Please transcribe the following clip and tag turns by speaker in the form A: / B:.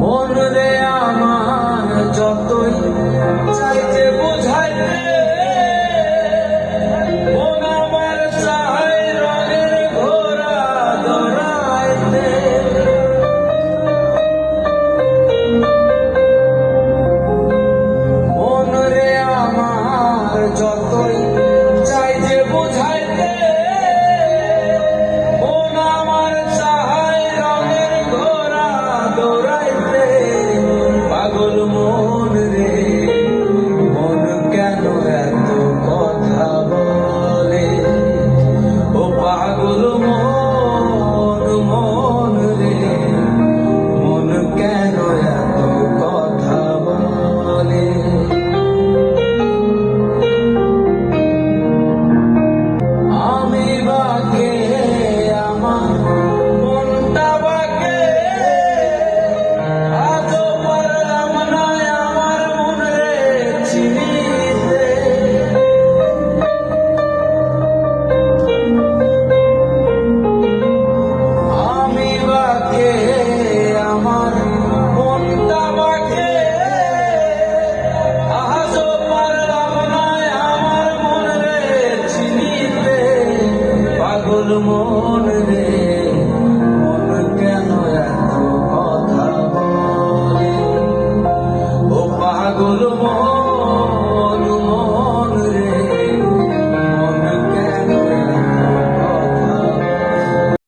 A: মন রে আমার যতই চাইতে বোঝাইতে, মন আমার চাই রঙের ঘোড়া দৌড়াইতে। মন রে আমার যতই চাইতে বোঝাইতে, মন আমার চাই রঙের ঘোড়া দৌড়াইতে। পাগল মন রে, মন কেন এত কথা বলে? ও পাগল মন, মন রে, মন কেন এত কথা বলে? আমি বাকে আমার মনটা বাকে, আজও পারলাম না আমার মনে চিনিতে। আমি বাকে আমার মনটা বাকে, আজও পারলাম না আমার মনে চিনিতে। পাগল মন রে, মন কেন এত কথা বলে? ও পাগল মন।